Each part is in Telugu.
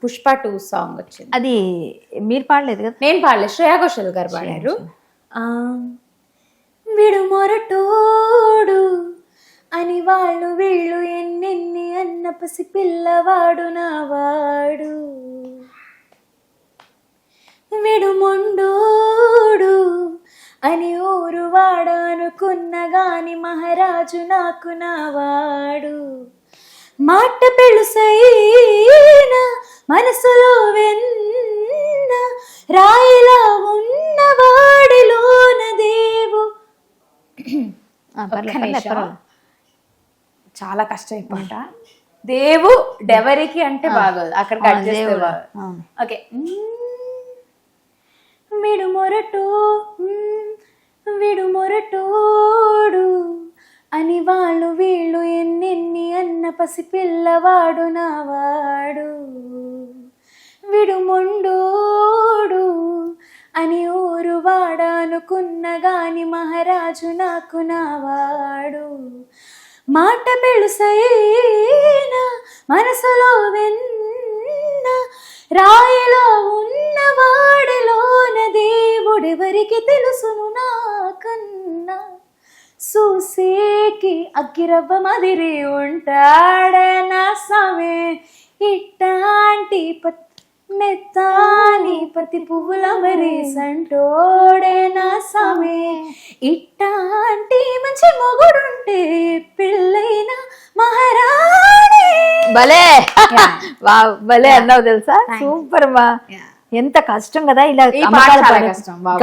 పుష్ప 2 సాంగ్ వచ్చింది. అది మీరు పాడలేదు కదా? నేను పాడలేదు, శ్రేయా ఘోషల్ గారు పాడారు. విడు మొరటోడు అని వాళ్ళు వీళ్ళు ఎన్నెన్ని అన్న పసి పిల్లవాడు నావాడు, విడు మొండోడు అని ఊరు వాడనుకున్న గాని మహారాజు నాకు నావాడు, మాట పెళుసైన మనసులో వెన్న రాయిలా ఉన్నవాడిలోన దేవు. చాలా కష్టం పాట. దేవు డెవరికి అంటే బాగోదు, అక్కడ కట్ చేస్తే ఓకే. విడు మొరటోడు అని వాళ్ళు వీళ్ళు ఎన్నెన్ని అన్న పసి పిల్లవాడు నావాడు, విడు మొండోడు అని ఊరు వాడనుకున్న గాని మహారాజు నాకు నావాడు, మాట పెళుసైన మనసులో వెన్న రాయిలో ఉన్నవాడిలోన దేవుడెవరికి తెలుసును నాకన్నా, చూసేకి అగ్గిరవ్వ మదిరి ఉంటాడనా సమే, ఇట్టాంటి మెత్తాని పతి పువ్వుల మరి సంటోడేనా సమే, ఇట్టాంటి మంచి మొగుడుంటే పెళ్ళైన మహారాణి. భలే భలే అన్నావు తెలుసా, సూపర్ మా. ఎంత కష్టం కదా ఇలా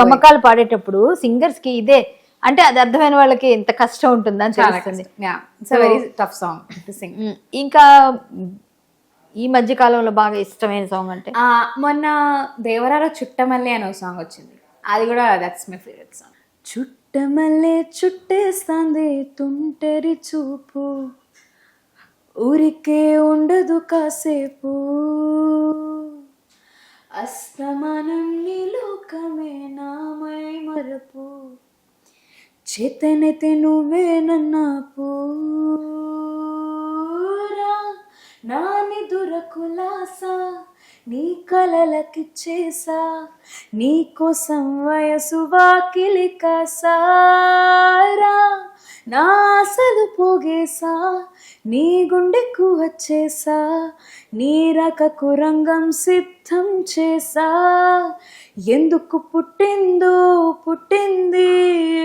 గమకాలు పాడేటప్పుడు సింగర్స్ కి. ఇదే అంటే అది అర్థమైన వాళ్ళకి ఎంత కష్టం ఉంటుందని తెలుస్తుంది. ఇంకా ఈ మధ్య కాలంలో బాగా ఇష్టమైన సాంగ్ అంటే మొన్న దేవరాలో చుట్టమల్లె అనే సాంగ్ వచ్చింది, అది కూడా దట్స్ మై ఫేవరెట్ సాంగ్. చుట్టమల్లె చుట్టేస్తాంది తుంటరి చూపు, ఊరికే ఉండదు కాసేపు, అస్తమానం నీ లోకమే నామై మరపు, చేతనైతే నువ్వే నన్నా పూరా, నాని దురకులాసా నీ కలలకిచ్చేసా, నీ కోసం వయసు వాకిలి కాసారా, నా ఆశలు పోగేసా నీ గుండెకు వచ్చేసా, నీ రకకు రంగం సిద్ధం చేసా, ఎందుకు పుట్టింది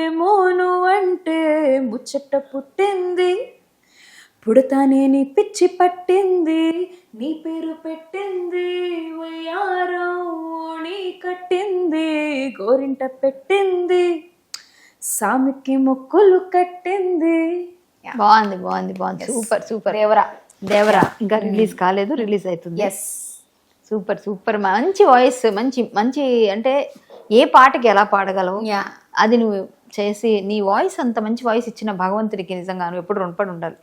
ఏమో నువ్వంటే ముచ్చట పుట్టింది, పుడతానే నీ పిచ్చి పట్టింది, నీ పేరు పెట్టింది వయ్యారం నీ కట్టింది, గోరింట పెట్టింది సామికి మొక్కులు కట్టింది. బాగుంది బాగుంది బాగుంది, సూపర్ సూపర్. దేవరా ఇంకా రిలీజ్ కాలేదు, రిలీజ్ అవుతుంది. Yes, super super. మంచి వాయిస్, మంచి మంచి అంటే ఏ పాటకి ఎలా పాడగలవు అది నువ్వు చేసి, నీ వాయిస్ అంత మంచి వాయిస్ ఇచ్చిన భగవంతుడికి నిజంగా నువ్వు ఎప్పుడు రుణపడి ఉండాలి.